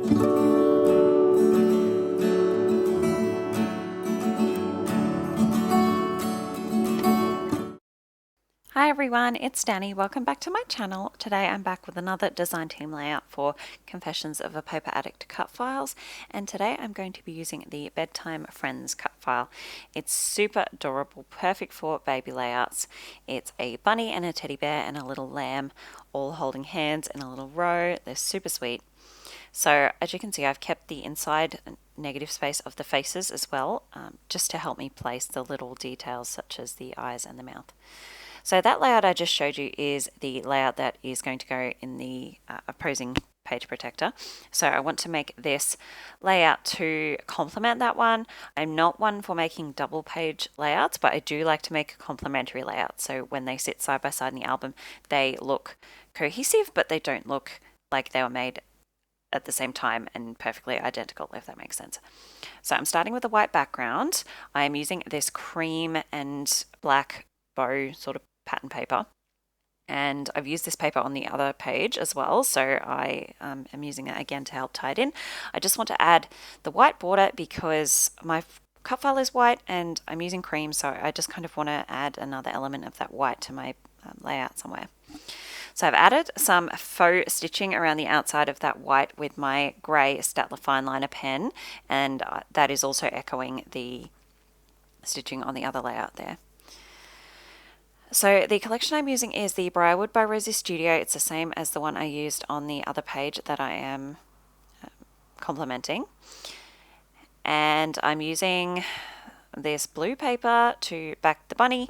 Hi everyone, it's Danny. Welcome back to my channel. Today I'm back with another design team layout for Confessions of a Paper Addict cut files, and today I'm going to be using the Bedtime Friends cut file. It's super adorable, perfect for baby layouts. It's a bunny and a teddy bear and a little lamb all holding hands in a little row. They're super sweet. So as you can see, I've kept the inside negative space of the faces as well, just to help me place the little details such as the eyes and the mouth. So that layout I just showed you is the layout that is going to go in the opposing page protector. So I want to make this layout to complement that one. I'm not one for making double page layouts, but I do like to make a complementary layout. So when they sit side by side in the album, they look cohesive, but they don't look like they were made at the same time and perfectly identical, if that makes sense. So I'm starting with a white background. I'm using this cream and black bow sort of pattern paper, and I've used this paper on the other page as well, so I am using it again to help tie it in. I just want to add the white border because my cut file is white and I'm using cream, so I just kind of want to add another element of that white to my layout somewhere. So I've added some faux stitching around the outside of that white with my grey Staedtler Fineliner pen, and that is also echoing the stitching on the other layout there. So the collection I'm using is the Briarwood by Rosie Studio. It's the same as the one I used on the other page that I am complementing. And I'm using this blue paper to back the bunny.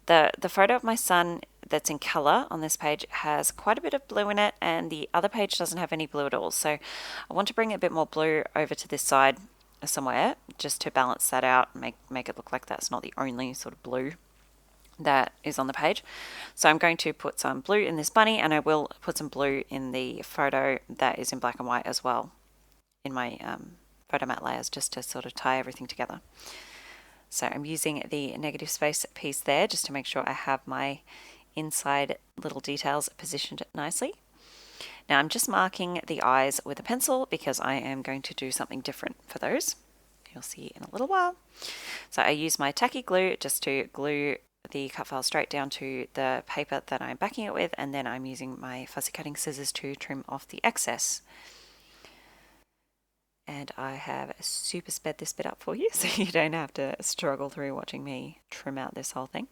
The photo of my son that's in colour on this page has quite a bit of blue in it, and the other page doesn't have any blue at all. So I want to bring a bit more blue over to this side somewhere just to balance that out, make it look like that's not the only sort of blue that is on the page. So I'm going to put some blue in this bunny, and I will put some blue in the photo that is in black and white as well in my photo mat layers, just to sort of tie everything together. So I'm using the negative space piece there just to make sure I have my inside little details positioned nicely. Now I'm just marking the eyes with a pencil because I am going to do something different for those. You'll see in a little while. So I use my tacky glue just to glue the cut file straight down to the paper that I'm backing it with, and then I'm using my fussy cutting scissors to trim off the excess. And I have super sped this bit up for you so you don't have to struggle through watching me trim out this whole thing.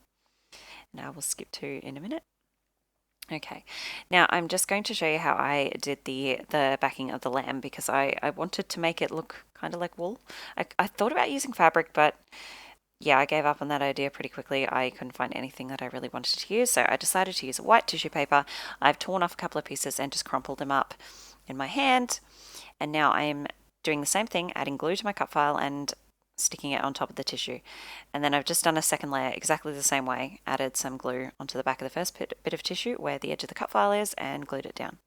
And I will skip to in a minute. Okay, now I'm just going to show you how I did the backing of the lamb, because I wanted to make it look kind of like wool. I thought about using fabric, but yeah, I gave up on that idea pretty quickly. I couldn't find anything that I really wanted to use, so I decided to use a white tissue paper. I've torn off a couple of pieces and just crumpled them up in my hand, and now I'm doing the same thing, adding glue to my cut file and sticking it on top of the tissue. And then I've just done a second layer exactly the same way, added some glue onto the back of the first bit of tissue where the edge of the cut file is, and glued it down.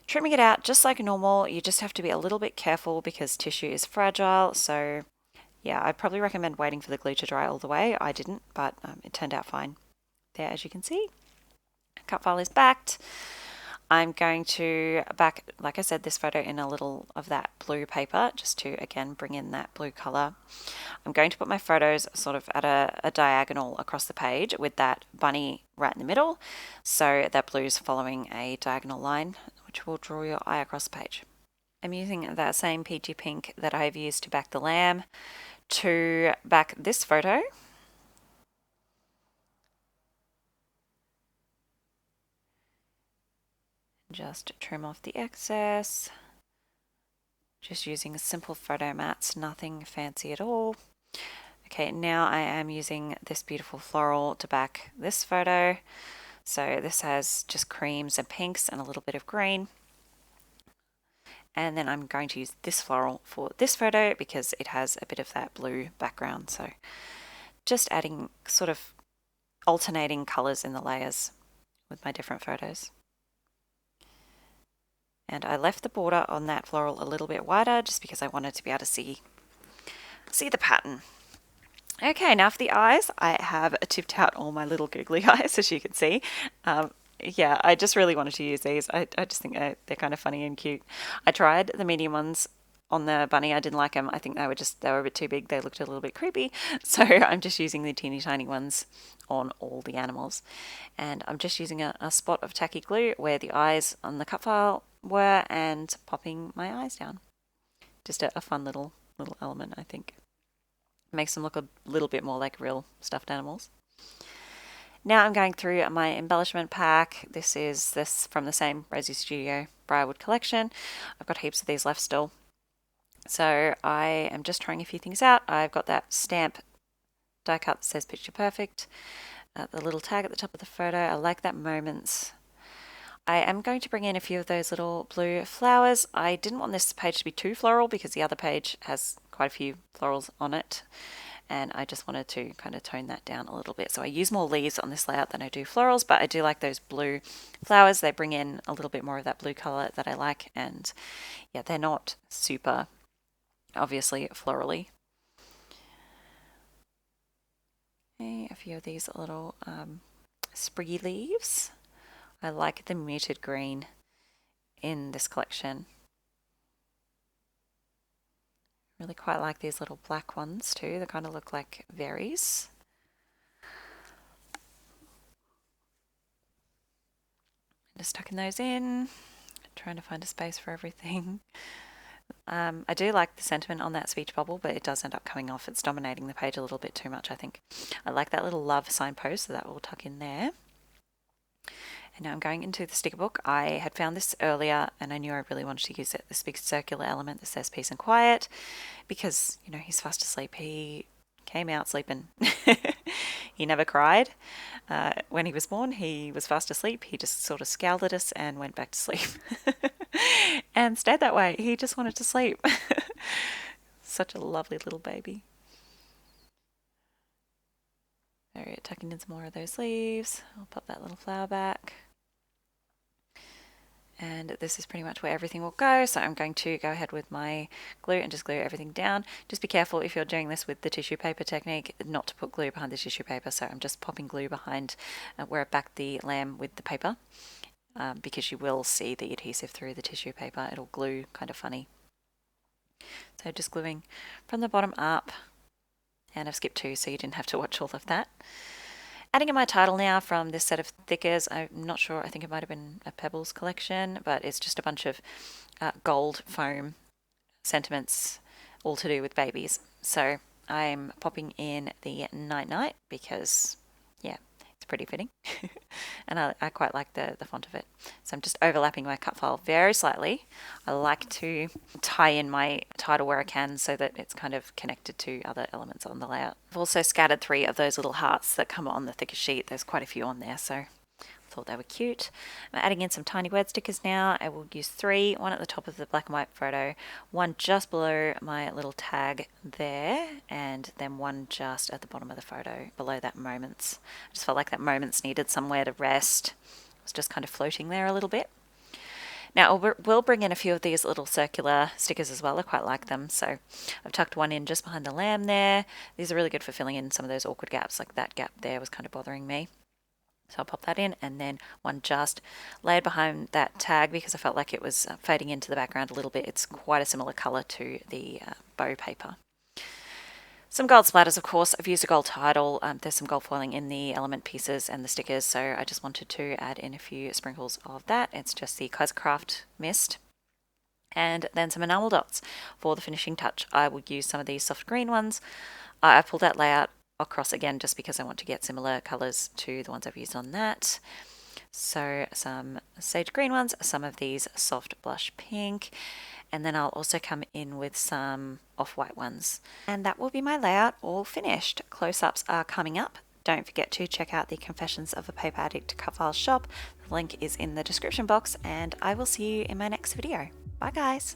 Trimming it out just like normal. You just have to be a little bit careful because tissue is fragile, so yeah, I'd probably recommend waiting for the glue to dry all the way. I didn't, but it turned out fine. There, as you can see, cut file is backed. I'm going to back, like I said, this photo in a little of that blue paper just to, again, bring in that blue colour. I'm going to put my photos sort of at a diagonal across the page with that bunny right in the middle, so that blue is following a diagonal line, which will draw your eye across the page. I'm using that same peachy pink that I've used to back the lamb to back this photo. Just trim off the excess. Just using simple photo mats, nothing fancy at all. Okay, now I am using this beautiful floral to back this photo. So this has just creams and pinks and a little bit of green. And then I'm going to use this floral for this photo because it has a bit of that blue background. So just adding sort of alternating colours in the layers with my different photos. And I left the border on that floral a little bit wider just because I wanted to be able to see the pattern. Okay, now for the eyes, I have tipped out all my little googly eyes, as you can see. Yeah, I just really wanted to use these. I just think they're kind of funny and cute. I tried the medium ones on the bunny. I didn't like them. I think they were a bit too big. They looked a little bit creepy. So I'm just using the teeny tiny ones on all the animals. And I'm just using a spot of tacky glue where the eyes on the cut file were and popping my eyes down. Just a fun little element, I think. Makes them look a little bit more like real stuffed animals. Now I'm going through my embellishment pack. This is from the same Rosie Studio Briarwood collection. I've got heaps of these left still. So I am just trying a few things out. I've got that stamp die cut that says picture perfect. The little tag at the top of the photo. I like that moments. I am going to bring in a few of those little blue flowers. I didn't want this page to be too floral because the other page has quite a few florals on it. And I just wanted to kind of tone that down a little bit. So I use more leaves on this layout than I do florals, but I do like those blue flowers. They bring in a little bit more of that blue color that I like. And yeah, they're not super obviously florally. Okay, a few of these little spriggy leaves. I like the muted green in this collection. Really quite like these little black ones too. They kind of look like berries. Just tucking those in, trying to find a space for everything. I do like the sentiment on that speech bubble, but it does end up coming off. It's dominating the page a little bit too much, I think. I like that little love signpost, so that will tuck in there. And now I'm going into the sticker book. I had found this earlier and I knew I really wanted to use it. This big circular element that says peace and quiet because, you know, he's fast asleep. He came out sleeping. He never cried. When he was born, he was fast asleep. He just sort of scowled at us and went back to sleep and stayed that way. He just wanted to sleep. Such a lovely little baby. There we go, tucking in some more of those leaves. I'll pop that little flower back. And this is pretty much where everything will go. So I'm going to go ahead with my glue and just glue everything down. Just be careful if you're doing this with the tissue paper technique, not to put glue behind the tissue paper. So I'm just popping glue behind where I backed the lamb with the paper because you will see the adhesive through the tissue paper. It'll glue kind of funny. So just gluing from the bottom up. And I've skipped 2 so you didn't have to watch all of that. Adding in my title now from this set of thickers. I'm not sure, I think it might have been a Pebbles collection, but it's just a bunch of gold foam sentiments, all to do with babies. So I'm popping in the Night Night because, yeah, it's pretty fitting. And I quite like the font of it. So I'm just overlapping my cut file very slightly. I like to tie in my title where I can so that it's kind of connected to other elements on the layout. I've also scattered 3 of those little hearts that come on the thicker sheet. There's quite a few on there, so thought they were cute. I'm adding in some tiny word stickers now. I will use 3, one at the top of the black and white photo, one just below my little tag there, and then one just at the bottom of the photo below that moments. I just felt like that moments needed somewhere to rest. It was just kind of floating there a little bit. Now we'll bring in a few of these little circular stickers as well. I quite like them. So I've tucked one in just behind the lamb there. These are really good for filling in some of those awkward gaps, like that gap there was kind of bothering me. So I'll pop that in, and then one just laid behind that tag because I felt like it was fading into the background a little bit. It's quite a similar colour to the bow paper. Some gold splatters, of course. I've used a gold title. There's some gold foiling in the element pieces and the stickers, so I just wanted to add in a few sprinkles of that. It's just the Craft mist. And then some enamel dots for the finishing touch. I would use some of these soft green ones. I pulled that layout across again just because I want to get similar colours to the ones I've used on that. So some sage green ones, some of these soft blush pink, and then I'll also come in with some off-white ones. And that will be my layout all finished. Close-ups are coming up. Don't forget to check out the Confessions of a Paper Addict cut file shop. The link is in the description box, and I will see you in my next video. Bye guys!